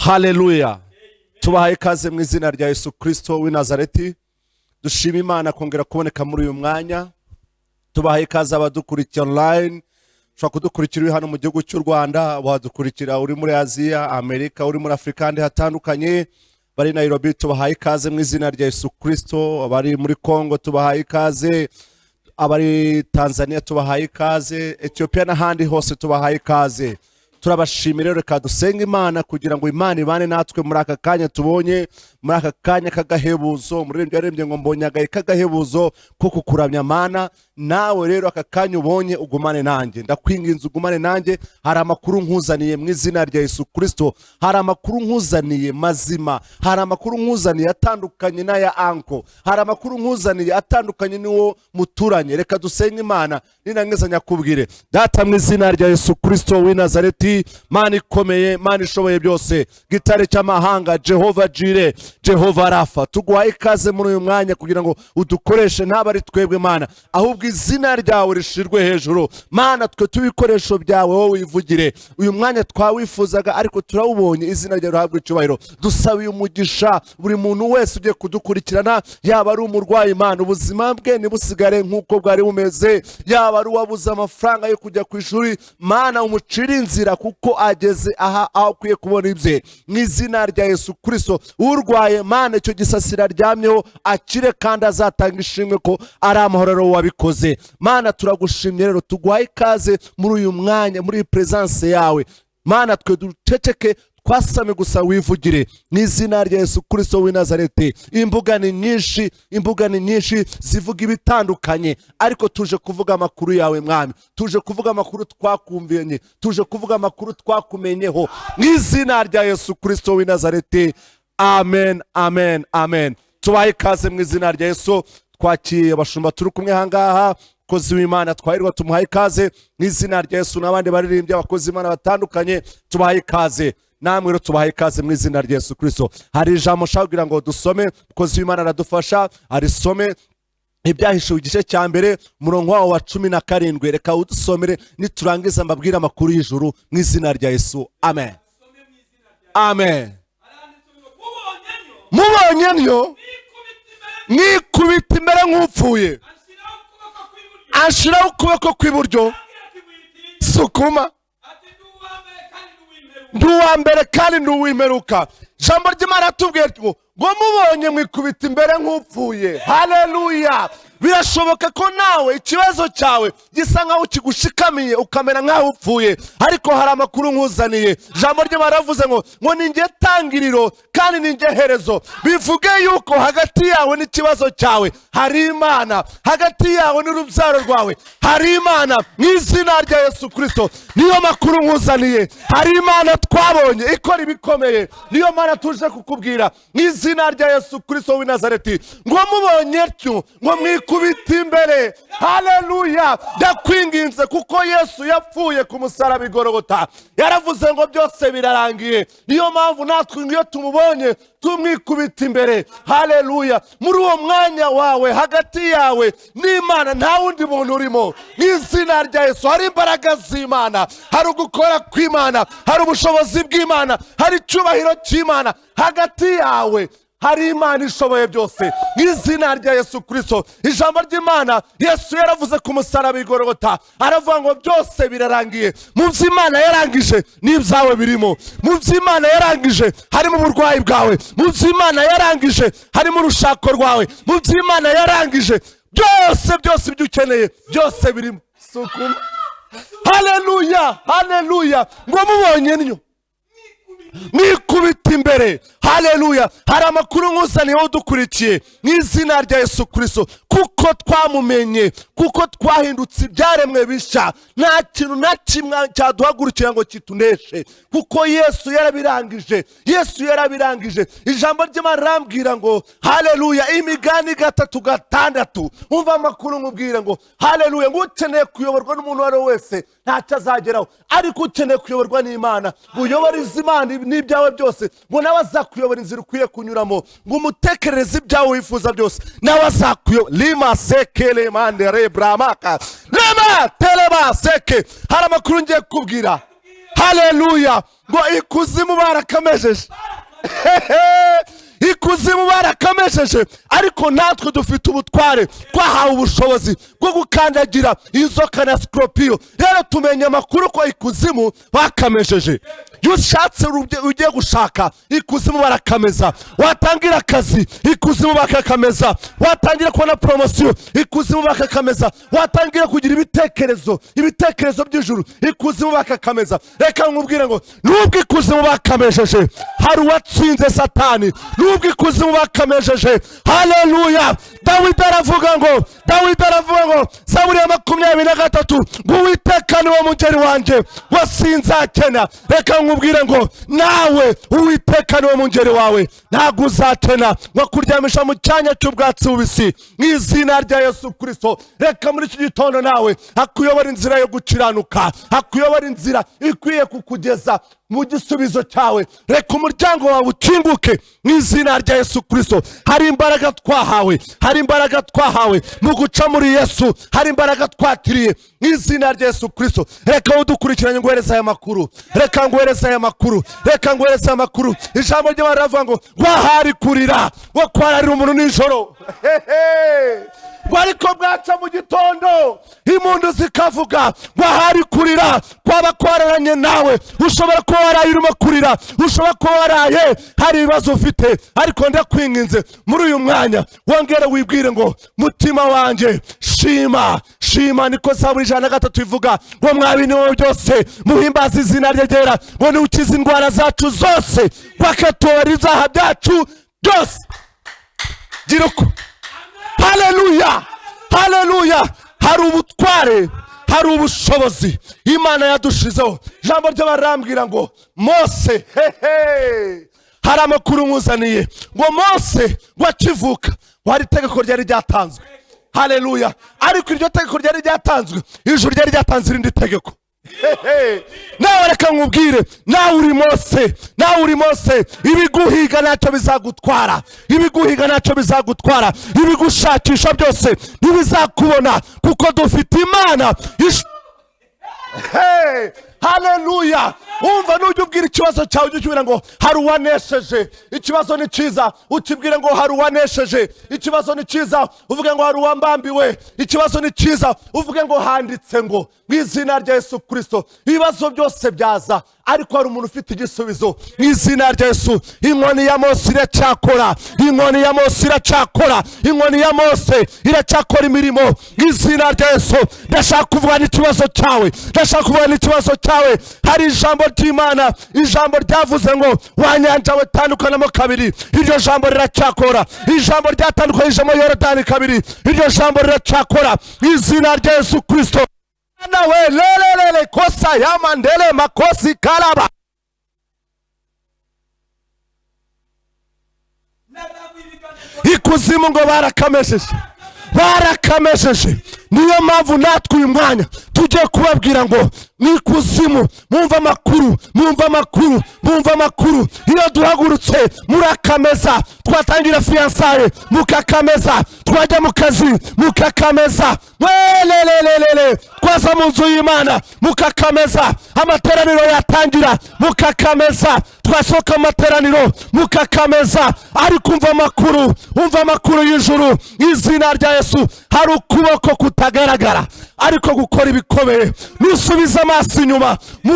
Haleluya. Tubahaye ikaze mu izina rya Yesu Kristo w'i Nazareti. Dushima Imana kongera kuboneka muri uyu mwanya. Tubahaye ikaze abadukurikira online. Ushobora kudukurikira uri hano mu gihugu cy'u Rwanda, wadukurikira uri muri Aziya, Amerika, uri muri Afrika kandi hatandukanye. Bari Nairobi tubahaye ikaze mu izina rya Yesu Kristo. Abari muri Kongo tubahaye ikaze. Abari Tanzania tubahaye ikaze. Ethiopia n'ahandi hose tubahaye ikaze. Turabashimira reka dusenga Imana kugira ngo Imana ibane natwe muri aka kanya tubonye, muri aka kanya kagahebuzo, muri byarembye ngo mbonyagaye kagahebuzo ko kukuramya Mana. Nawe rero aka kanya ubonye ugumane nanjye, ndakwinginze ugumane nanjye. Hari amakuru nkuzaniye mu izina rya Yesu Kristo, hari amakuru nkuzaniye mazima, hari amakuru nkuzaniye atandukanye n'aya anko, hari amakuru nkuzaniye atandukanye n'uwo muturanye. Reka dusenga Imana ninangiza nyakubwire. Data mu izina rya Yesu Kristo w'i Nazareti, Mana ikomeye, Mana ishoboye byose, gitare cy'amahanga, Jehova Jire, Jehova Rafa, tuguhaye ikaze muri uyu mwanya kugira ngo udukoreshe ntabari twebwe Mana, ahubwo izina ryawe rishirwe hejuru. Mana twe tubikoresho byawe wowe wivugire. Uyu mwanya twawifuzaga ariko turawubonye, izina ryawe rihabwe icyubahiro. Dusabiye umugisha buri muntu wese ugiye kudukurikirana, yaba ari umurwayi Mana ubuzima bwe nibusigare nk'uko bwari bumeze, yaba ari uwabuze amafaranga yo kujya ku ishuri, Mana umucira inzira kuko ageze aho akwiye kubona ibye. Mu izina rya Yesu Kristo, urwaye Mana icyo gisasira aryamyeho akire kandi azatanga ishimwe ko ari amahoro wabikoze. Mana turagushimye rero, tuguhaye ikaze muri uyu mwanya, muri presence yawe Mana. Twe duceceke twasame gusa wivugire mu izina rya Yesu Kristo w'i Nazareti. Imbuga ni nyinshi zivuga ibitandukanye, ariko tuje kuvuga amakuru yawe Mwami, tuje kuvuga amakuru twakumviye, tuje kuvuga amakuru twakumenyeho mu izina rya Yesu Kristo w'i Nazareti. Amen, amen, amen. Tubaye ikaze mu izina rya Yesu. Twakiye abashumba turi kumwe hangaha, kozi w'Imana twahirwa tumuhaye ikaze mu izina rya Yesu, n'abandi baririmbye abakozi Imana batandukanye tubahaye ikaze. Namwe rero tubahaye ikaze mu izina rya Yesu Kristo. Hari ijambo nshaka kugira ngo dusome, kozi w'Imana aradufasha arisome. Ibyahishuwe igice cya mbere umurongo wawo wa 17. Reka udusomere niturangiza mbabwira amakuru y'ijuru mu izina rya Yesu. Amen, amen. Mubonye nyo mwikubita imbere nk'upfuye, ashiraho ukuboko kw'iburyo, sukuma nduwa mbere kandi nduwimperuka. Jambo ry'Imana atubwiye ngo mubonye mwikubita imbere nk'upfuye. Haleluya. Birashoboka ko nawe ikibazo cyawe gisa nkaho kigushikamiye ukamera nkaho upfuye, ariko hari amakuru nkuzaniye. Jambo ry'Imana ravuze ngo ninjye tangiriro kandi ninjye herezo. Bivuge yuko hagati yawe n'ikibazo cyawe hari Imana, hagati yawe n'urubyaro rwawe hari Imana. Mu izina rya Yesu Kristo niyo makuru nkuzaniye. Hari Imana twabonye ikora ibikomeye, niyo Mana tuje kukubwira mu izina rya Yesu Kristo w'i Nazareti. Ngo mubonye cyo ngo mwikubita imbere. Haleluya. Ndakwinginze kuko Yesu yapfuye ku musaraba i Golgotha, yaravuze ngo byose birarangiye. Niyo mpamvu natwe iyo tumubonye tumwikubita imbere. Haleluya. Muri uwo mwanya wawe hagati yawe n'Imana nta wundi muntu urimo. Mu izina rya Yesu hari imbaraga z'Imana, hari ugukora kw'Imana, hari ubushobozi bw'Imana, hari icyubahiro cy'Imana. Hagati yawe hari Imana ishoboye byose. Mu izina rya Yesu Kristo, ijambo ry'Imana Yesu yaravuze ku musaraba i Golgotha, aravuga ngo byose birarangiye. Mu by'Imana yarangije n'ibyawe birimo, mu by'Imana yarangije harimo uburwayi bwawe, mu by'Imana yarangije harimo urushako rwawe, mu by'Imana yarangije byose ibyo ukeneye byose birimo. Sukuma. Haleluya, haleluya. Ngo mubonye nyo mwikubita imbere. Haleluya. Hari amakuru nkuzaniyeho dukurikiye mu izina rya Yesu Kristo, kuko twamumenye, kuko twahindutse ibyaremwe bishya. Nta kintu na kimwe cyaduhagurukira ngo kituneshe, kuko Yesu yarabirangije. Yesu yarabirangije. Ijambo ry'Imana rambwira ngo haleluya, Imigani 3:6. Umva amakuru nkubwira ngo haleluya, ngo ukeneye kuyoborwa n'umuntu wari wese ntacyo azageraho, ariko ukeneye kuyoborwa n'Imana, uyobora iz'Imana n'ibyawe byose, ngo nawe azakuyobora inzira ukwiye kunyuramo, ngo umutekerereze ibyawe wifuza byose, nawe azakuyobora. Lima sekele mande rebramaka lema teleba seke. Hari amakuru ngiye kubwira. haleluya. Ngo ikuzimu barakamejeje, ikuzimu barakamejeje, ariko natwe dufite ubutware, twahawe ubushobozi bwo gukandagira inzoka na sikorupiyo. Rero tumenye amakuru ko ikuzimu bakamejeje. iyo ushatse ugiye gushaka ikuzimu barakameza, watangira akazi ikuzimu bakakameza, watangira kubona promosiyo ikuzimu bakakameza, watangira kugira ibitekerezo by'ijuru ikuzimu bakakameza. Reka nkubwire ngo nubwo ikuzimu bakamejeje hari uwatsinze satani, nubwo ikuzimu bakamejeje. Haleluya. Dawidi aravuga ngo Zaburi ya 23 ngo Uwiteka ni wo mungeri wanjye ngo sinzakena. Reka nkubwire ngo nawe Uwiteka ni wo mungeri wawe ntabwo uzakena, ngo kuryamisha mu cyanya cy'ubwatsi bubisi mu izina rya Yesu Kristo. Reka muri iki gitondo nawe akuyobora inzira yo gukiranuka, akuyobora inzira ikwiye kukugeza mu gisubizo cyawe. Reka umuryango wawe ukinguke mu izina rya Yesu Kristo. Hari imbaraga twahawe mu guca muri Yesu, hari imbaraga twakiriye mu izina rya Yesu Kristo. Reka udukurikiranye nguhereza aya makuru, reka nguhereza aya makuru. Ijambo ry'Imana riravuga ngo wahari kurira wo kwararira umuntu nijoro, ariko bwaca mu gitondo impundu zikavuga. Wahari kurira kwaba kwararanye nawe. Ushobora kuba waraye urimo kurira, ushobora kuba waraye hari ibibazo ufite, ariko ndakwinginze muri uyu mwanya wongere wibwire ngo mutima wanjye shima. Niko Zaburi 103 ivuga ngo mwabintu byose muhimbaza izina rye ryera, ngo niukiza indwara zacu zose, kwakatora ibyaha byacu byose. Giruko. Haleluya. Hari ubutware, hari ubushobozi Imana yadushizeho. Ijambo ry'abarambwira ngo Mose, hari amakuru nkuzaniye ngo Mose wakivuka wari itegeko ryari ryatanzwe. Haleluya. Ariko iryo tegeko ryari ryatanzwe, ijuru ryari ryatanze irindi tegeko. Nawe reka nkubwire, nawe uri Mose, ibiguhiga ntacyo bizagutwara, ibigushakisha byose ntibizakubona, kuko dufite Imana. Haleluya. Umva nujya ubwira ikibazo cyawe ujye ukibwira ngo hari uwanesheje. Ikibazo ni cyiza ukibwire ngo hari uwanesheje. Ikibazo ni cyiza uvuge ngo hari uwambambiwe. Ikibazo ni cyiza uvuge ngo handitse ngo mu izina rya Yesu Kristo. Ibibazo byose byaza, ariko hari umuntu ufite igisubizo mu izina rya Yesu. Inkoni ya Mose iracyakora, inkoni ya Mose iracyakora imirimo mu izina rya Yesu. Ndashaka kuvuga n'ikibazo cyawe. Hari ijambo ry'Imana, ijambo ryavuze ngo wanyanja we tandukanamo kabiri, iryo jambo riracyakora. Ijambo ryatandukanyijemo Yorodani kabiri, iryo jambo riracyakora mu izina rya Yesu Kristo. Nawe lelelele kosa yamandele makosi karaba. Ikuzimu ngo barakamejeje. Niyo mpamvu natwe uyu mwanya tugiye kubabwira ngo n'ikuzimu mwumva amakuru. Iyo duhagurutse murakameza, twatangira fiansaye mukakameza, twajya mu kazi mukakameza, twaza mu nzu y'Imana mukakameza, amateraniro yatangira mukakameza, twasohoka amateraniro mukakameza. Ariko umva amakuru y'ijuru izina rya Yesu. Hari ukuboko kutagaragara ariko gukora ibikomeye. Nusubiza amaso inyuma mu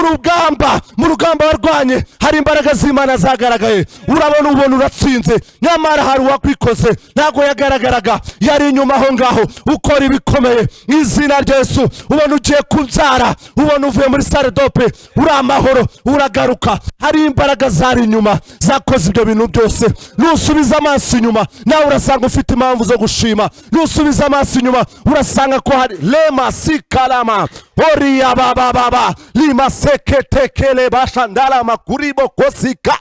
rugamba warwanye, hari imbaraga z'Imana zagaragaye. Urabona uratsinze, nyamara hari uwakwikoze ntago yagaragaraga, yari inyuma aho ngaho ukora ibikomeye mu izina rya Yesu. Ubona ugiye kubyara, ubona uvuye muri salle dope, uri amahoro, uragaruka. Hari imbaraga zari inyuma zakoze ibyo bintu byose. Nusubiza amaso inyuma nawe urasanga ufite impamvu zo gushima. Nusubiza amaso inyuma urasanga ko hari lema sikalama oriya baba lima seketekele bashandala makuribo kosika.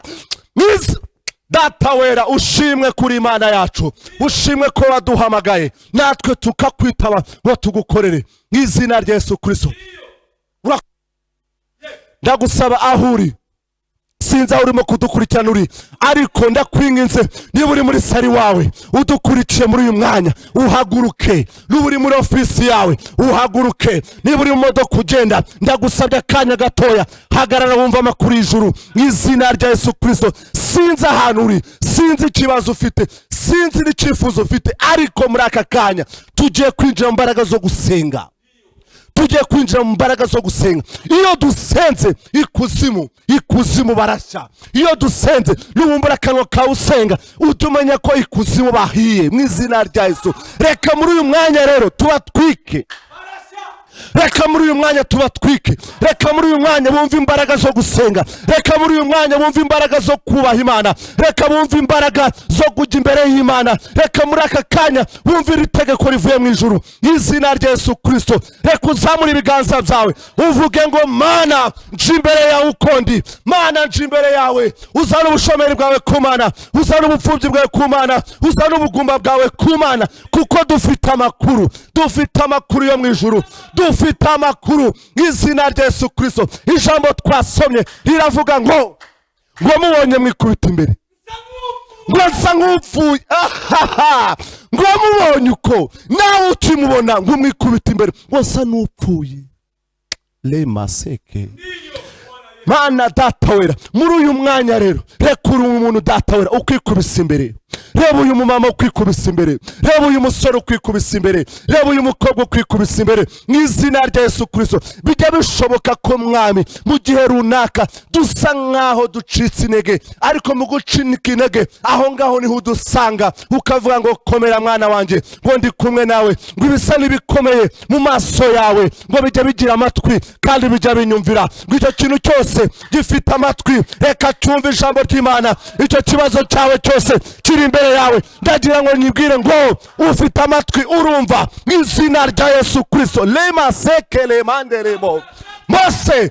Data wera, ushimwe kuri Imana yacu, ushimwe ko waduhamagaye natwe tukakwitaba ngo tugukorere mu izina rya Yesu Kristo. Ndagusaba aho uri, sinzi aho urimo kudukurikirana uri, ariko ndakwinginze niba uri muri sari wawe udukurikiye muri uyu mwanya uhaguruke, niba uri muri ofisi yawe uhaguruke, niba uri mu modoka ugenda ndagusabye akanya gatoya hagarara wumva amakuru y'ijuru mu izina rya Yesu Kristo. Sinzi ahantu uri, sinzi ikibazo ufite, sinzi n'icyifuzo ufite, ariko muri aka kanya tugiye kwinjira mu mbaraga zo gusenga, tugiye kwinjira mu mbaraga zo gusenga. Iyo dusenze ikuzimu barashya. Iyo dusenze nubumbura akanwa kawe usenga utumenya ko ikuzimu bahiye mu izina rya Yesu. Reka muri uyu mwanya rero tubatwike, reka muri uyu mwanya tubatwike, reka muri uyu mwanya bumve imbaraga zo gusenga, reka muri uyu mwanya bumve imbaraga zo kubaha Imana, reka bumve imbaraga zo kujya imbere y'Imana, reka muri aka kanya bumve iri tegeko rivuye mu ijuru izina rya Yesu Kristo. Reka uzamure ibiganza byawe uvuge ngo Mana nje imbere yawe ukondi, Mana nje imbere yawe, uzana ubushomeri bwawe ku Mana, uzana ubupfubyi bwawe ku Mana, uzana ubugumba bwawe ku Mana, kuko dufite amakuru yo mu ijuru, dufite amakuru izina rya Yesu Kristo. Ijambo twasomye riravuga ngo mubonye mwikubita imbere, ngo nsa nkupfuye, ngo mubonye uko nawe ukimubona ngo mwikubita imbere ngo nsa n'upfuye. Lema seke Mana data wera, muri uyu mwanya rero reka uri umuntu data wera ukwikubisa imbere. Reba uyu mumama ukwikubisa imbere, reba uyu musore ukwikubisa imbere, reba uyu mukobwa ukwikubisa imbere mu izina rya Yesu Kristo. Bijya bishoboka ko mwami mu gihe runaka dusa nkaho ducitse intege, ariko mu gucinika intege aho ngaho niho udusanga ukavuga ngo komera mwana wanjye, ngo ndi kumwe nawe, ngo ibisa n'ibikomeye mu maso yawe ngo bijya bigira amatwi kandi bijya binyumvira, ngo icyo kintu cyose gifite amatwi reka cyumve ijambo ry'Imana. Icyo kibazo cyawe cyose kiri imbere yawe ndagira ngo nyibwire ngo ufite amatwi urumva mu izina rya Yesu Kristo. Lema sekele manderemo Mose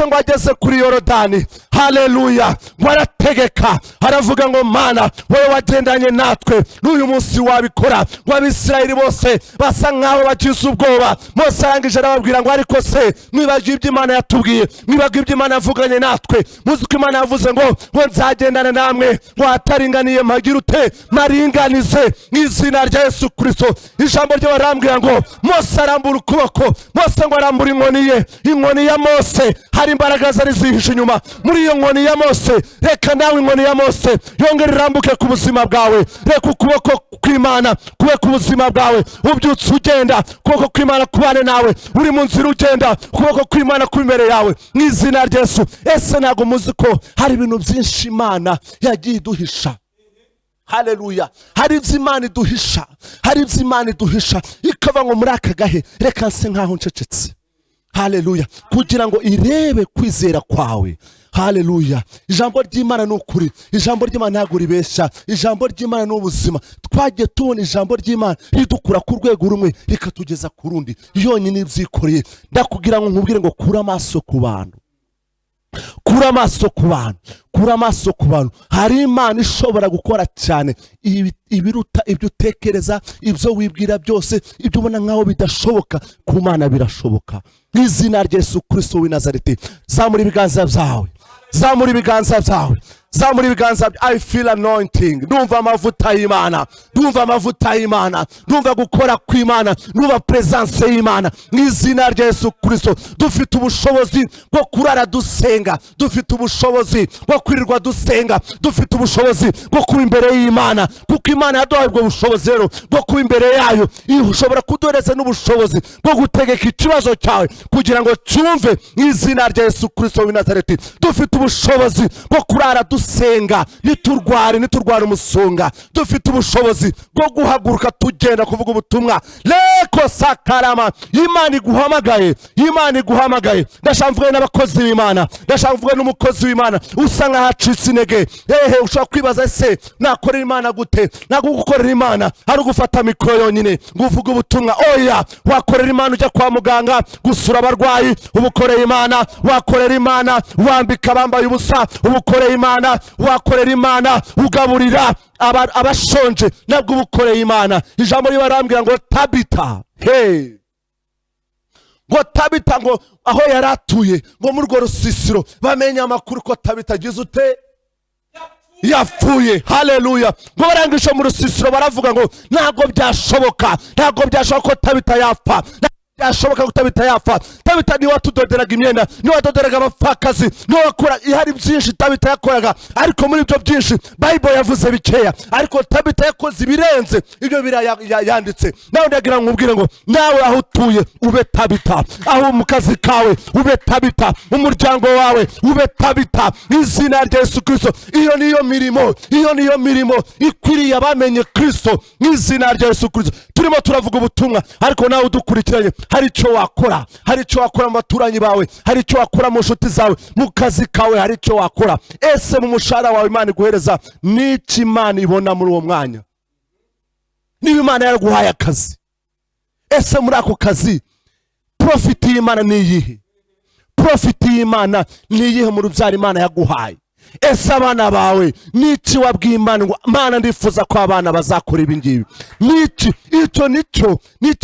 ngo ageze kuri Yorodani, haleluya, ngo arategeka aravuga ngo Mana wowe wagendanye natwe n'uyu munsi wabikora. Ngo Abisirayeli bose basa nkaho bagize ubwoba. Mose arangije arababwira ngo ariko se mwibagiwe ibyo Imana yatubwiye, mwibagiwe ibyo Imana yavuganye natwe, muzi ko Imana yavuze ngo nzagendana namwe, ngo hataringaniye mpagira ute maringanize mu izina rya Yesu Kristo. Ijambo ryo barambwira ngo Mose arambura ukuboko, Mose ngo arambura inkoni ya Mose, hari imbaraga zari zihishe inyuma muri iyo nkoni ya Mose. Reka nawe inkoni ya Mose yongere irambuke ku buzima bwawe, reka ukuboko kw'Imana kube ku buzima bwawe, ubyutse ugenda ukuboko kw'Imana kubane nawe, uri mu nzira ugenda ukuboko kw'Imana kuri imbere yawe mu izina rya Yesu. Ese ntabwo muzi ko hari ibintu byinshi Imana yagiye iduhisha? Haleluya, hari ibyo Imana iduhisha, ikava ngo muri aka gahe reka nse nkaho ncecetse. Haleluya, kugira ngo irebe kwizera kwawe. Haleluya, ijambo ry'Imana ni ukuri, ijambo ry'Imana ntabwo ribeshya, ijambo ry'Imana ni ubuzima. Twagiye tubona ijambo ry'Imana ridukura ku rwego rumwe rikatugeza ku rundi, yonyine ibyikoreye. Ndakubwira ngo nkubwire ngo kura amaso ku bantu, kura amaso ku bantu. Hari Imana ishobora gukora cyane ibiruta ibyo utekereza, ibyo wibwira byose, ibyo ubona nkaho bidashoboka, ku Mana birashoboka mu izina rya Yesu Kristo w'i Nazareti. Zamura ibiganza byawe, zamura ibiganza byawe, zamura ibiganza. I feel anointing, ndumva amavuta y'Imana, ndumva amavuta y'Imana, ndumva gukora kw'Imana, ndumva presence y'Imana mu izina rya Yesu Kristo. Dufite ubushobozi bwo kurara dusenga, dufite ubushobozi bwo kwirirwa dusenga, dufite ubushobozi bwo kuba imbere y'Imana, kuko Imana yaduhaye ubwo bushobozi rero bwo kuba imbere yayo. Ushobora kuduhereza n'ubushobozi bwo gutegeka ikibazo cyawe kugira ngo cyumve mu izina rya Yesu Kristo w'i Nazareti. Dufite ubushobozi bwo kurara dusenga niturwara umusonga, dufite ubushobozi bwo guhaguruka tugenda kuvuga ubutumwa. Leko sakarama, Imana iguhamagaye. Ndashaka mvuge n'abakozi b'Imana, ndashaka mvuge n'umukozi w'Imana usa nkaho acitse intege. Ushobora kwibaza ese nakorera Imana gute? Ntabwo gukorera Imana ari ugufata mikoro yonyine ngo uvuge ubutumwa. Oya, wakorera Imana ujya kwa muganga gusura abarwayi, ubukoreye Imana. Wakorera Imana wambika abambaye ubusa, ubukoreye Imana. Wakorera Imana ugaburira abashonje, nabwo ubukoreye Imana. Ijambo ribarambwira ngo Tabita, ngo Tabita ngo aho yaratuye ngo muri rwo rusisiro bamenye amakuru ko Tabita agize ute yapfuye. Haleluya. ngo barangisha mu rusisiro baravuga ngo ntabwo byashoboka ko Tabita yapfa, byashoboka ko Tabita yapfa. Tabita niwe watudoderaga imyenda, niwe watudoderaga abapfakazi, niwe wakora. Ihari byinshi Tabita yakoraga, ariko muri ibyo byinshi Bible yavuze bikeya, ariko Tabita yakoze ibirenze ibyo yanditse. Nawe ndagira nkubwire ngo nawe aho utuye ube Tabita, aho mu kazi kawe ube Tabita, umuryango wawe ube Tabita, izina rya Yesu Kristo. Iyo niyo mirimo ikwiriye abamenye Kristo, izina rya Yesu Kristo. Turimo turavuga ubutumwa, ariko nawe udukurikiranye hari icyo wakora, mu baturanyi bawe, hari icyo wakora mu nshuti zawe, mu kazi kawe hari icyo wakora. Ese mu mushahara wawe Imana iguhereza n'iki Imana ibona muri uwo mwanya? Niba Imana yaraguhaye akazi, ese muri ako kazi profit y'Imana ni iyihe? Profit y'Imana ni iyihe mu rubyaro Imana yaguhaye? Ese abana bawe n'iki wabwiye Imana ngo Mana ndifuza ko abana bazakora ibi ngibi? N'iki? Icyo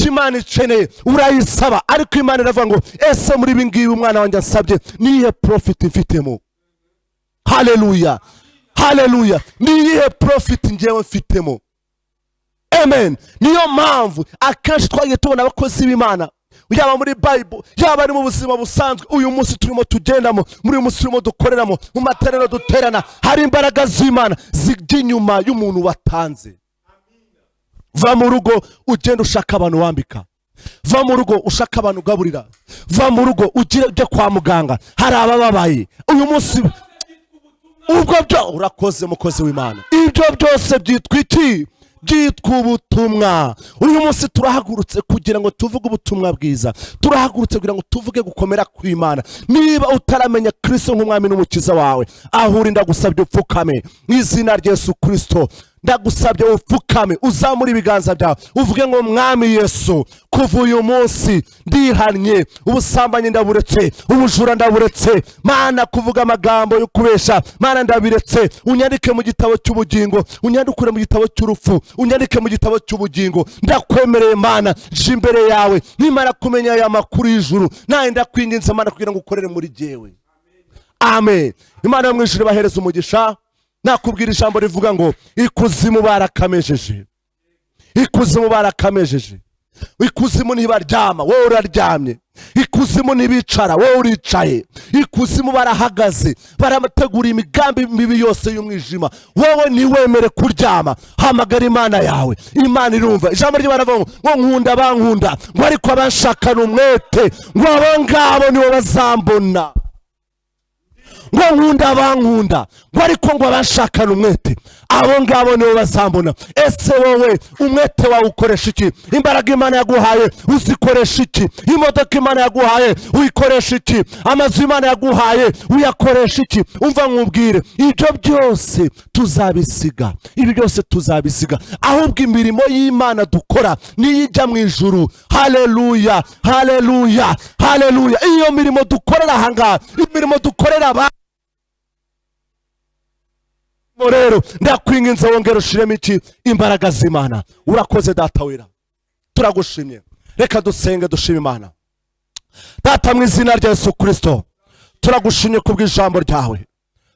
Imana ikeneye urayisaba, ariko Imana iravuga ngo ese muri ibi ngibi umwana wanjye asabye niyihe profit mfitemo? Haleluya. Niyihe profit ngewe mfitemo? Amen. Niyo mpamvu akenshi twagiye tubona abakozi b'Imana, yaba muri Bible, yaba ari mu buzima busanzwe, uyu munsi turimo tugendamo, muri uyu munsi turimo dukoreramo, mu materaniro duterana, hari imbaraga z'Imana zijya inyuma y'umuntu watanze. Va mu rugo ugenda ushaka abantu wambika, va mu rugo ushaka abantu ugaburira, va mu rugo ujye kwa muganga, hari abababaye uyu munsi. Ubwo byo urakoze mukozi w'Imana. Ibyo byose byitwa iki? Byitwa ubutumwa. Uyu munsi turahagurutse kugira ngo tuvuge ubutumwa bwiza, turahagurutse kugira ngo tuvuge gukomera kw'Imana. Niba utaramenya Kristo nk'umwami n'umukiza wawe, aho uri ndagusabye upfukame mu izina rya Yesu Kristo. Ndagusabye upfukame, uzamure ibiganza byawe, uvuge ngo Mwami Yesu, kuva uyu munsi ndihannye, ubusambanyi ndaburetse, ubujura ndaburetse, Mana kuvuga amagambo yo kubesha Mana ndabiretse. Unyandike mu gitabo cy'ubugingo, unyandukure mu gitabo cy'urupfu, unyandike mu gitabo cy'ubugingo. Ndakwemereye Mana, nje imbere yawe nimara kumenya aya makuru y'ijuru, nawe ndakwinginze Mana kugira ngo ukorere muri jyewe. Amen. Imana yo mu ijuru bahereza umugisha. Nakubwira ijambo rivuga ngo ikuzimu barakamejeje, ikuzimu ntibaryama, wowe uraryamye. Ikuzimu ntibicara, wowe uricaye. Ikuzimu barahagaze, barategura imigambi mibi yose y'umwijima, wowe ntiwemere kuryama. Hamagara Imana yawe, Imana irumva. Ijambo ry'Imana rivuga ngo nkunda bankunda, ngo ariko abanshakana umwete, ngo abo ngabo nibo bazambona. Ngo nkunda bankunda, ngo ariko ngo abanshakana umwete, abo ngabo nibo bazambona. Ese wowe umwete wawe ukoresha iki? Imbaraga Imana yaguhaye uzikoresha iki? Imodoka Imana yaguhaye uyikoresha iki? Amazu Imana yaguhaye uyakoresha iki? Umva nkubwire, ibyo byose tuzabisiga, ibi byose tuzabisiga, ahubwo imirimo y'Imana dukora niyo ijya mu ijuru. Haleluya. Iyo mirimo dukorera ahangaha, imirimo dukorera rero ndakwinginze wongera ushiremo iki? Imbaraga z'Imana. Urakoze Data wera, turagushimye. Reka dusenge dushime Imana. Data mu izina rya Yesu Kristo, turagushimye kubw'ijambo ryawe,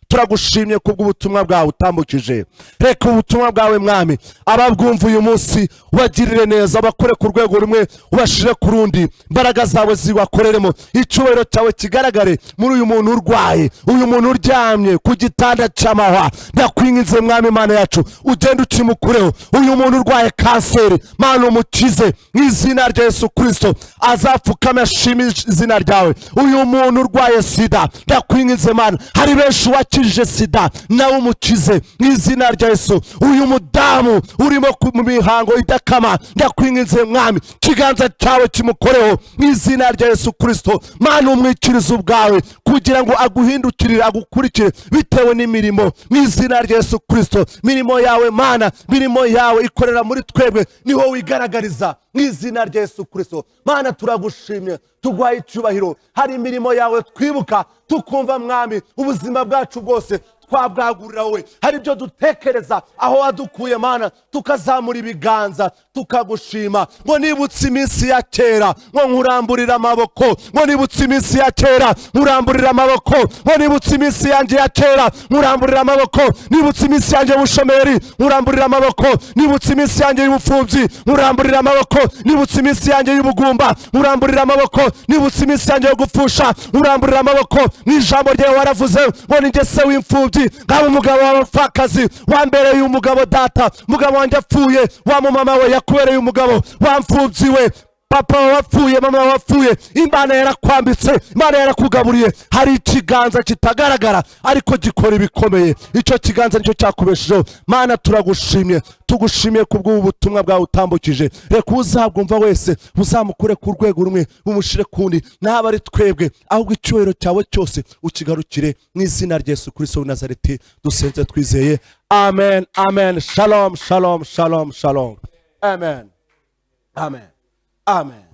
turagushimye kubw'ubutumwa bwawe utambukije. Reka ubutumwa bwawe Mwami ababwumva uyu munsi ubagirire neza, bakore ku rwego rumwe ubashire ku rundi, imbaraga zawe zibakoreremo, icyubahiro cyawe kigaragare muri uyu muntu urwaye, uyu muntu uryamye ku gitanda cy'amahwa. Ndakwinginze Mwami Imana yacu, ugende ukimukureho uyu muntu urwaye kanseri, Mana umukize mu izina rya Yesu Kristo. Azapfukame ashime izina ryawe. Uyu muntu urwaye sida, ndakwinginze Mana, hari benshi wakijije sida, nawe umukize mu izina rya Yesu. Uyu mudamu urimo mu mihango idakama, ndakwinginze Mwami, kiganza cyawe kimukoreho mu izina rya Yesu Kristo. Mana umwikirize ubwawe kugira ngo aguhindukirire, agukurikire bitewe n'imirimo mu izina rya Yesu Kristo. Mirimo yawe Mana, mirimo yawe ikorera muri twebwe, niho wigaragariza mu izina rya Yesu Kristo. Mana turagushimye, tugwaye icyubahiro. Hari imirimo yawe twibuka tukumva Mwami, ubuzima bwacu bwose twabwagurira wowe, hari ibyo dutekereza aho wadukuye Mana, tukazamura ibiganza tukagushima. Ngo nibutse iminsi ya kera, ngo nkuramburira amaboko, ngo nibutse iminsi ya kera nkuramburira amaboko, ngo nibutse iminsi yanjye ya kera nkuramburira amaboko, nibutse iminsi yanjye y'ubushomeri nkuramburira amaboko, nibutse iminsi yanjye y'ubupfubyi nkuramburira amaboko, nibutse iminsi yanjye y'ubugumba nkuramburira amaboko, nibutse iminsi yanjye yo gupfusha nkuramburira amaboko. Mu ijambo ryawe waravuze ngo ni njye se w'imfubyi, nkaba umugabo w'abapfakazi, wambereye umugabo data, umugabo wanjye apfuye, wa mumama we yakubereye umugabo, wamfubyi we, papa wapfuye, mama wapfuye, Imana yarakwambitse, Imana yarakugaburiye. Hari ikiganza kitagaragara ariko gikora ibikomeye, icyo kiganza nicyo cyakubeshejeho. Mana turagushimye, tugushimiye kubw'ubu butumwa bwawe utambukije. Reka uzabwumva wese uzamukure ku rwego rumwe umushire kundi, naba ari twebwe, ahubwo icyubahiro cyawe cyose ukigarukire. Mu izina rya Yesu Kristo w'i Nazareti dusenze twizeye, amen, amen. Shalom, shalom, shalom, shalom. Amen, amen, amen.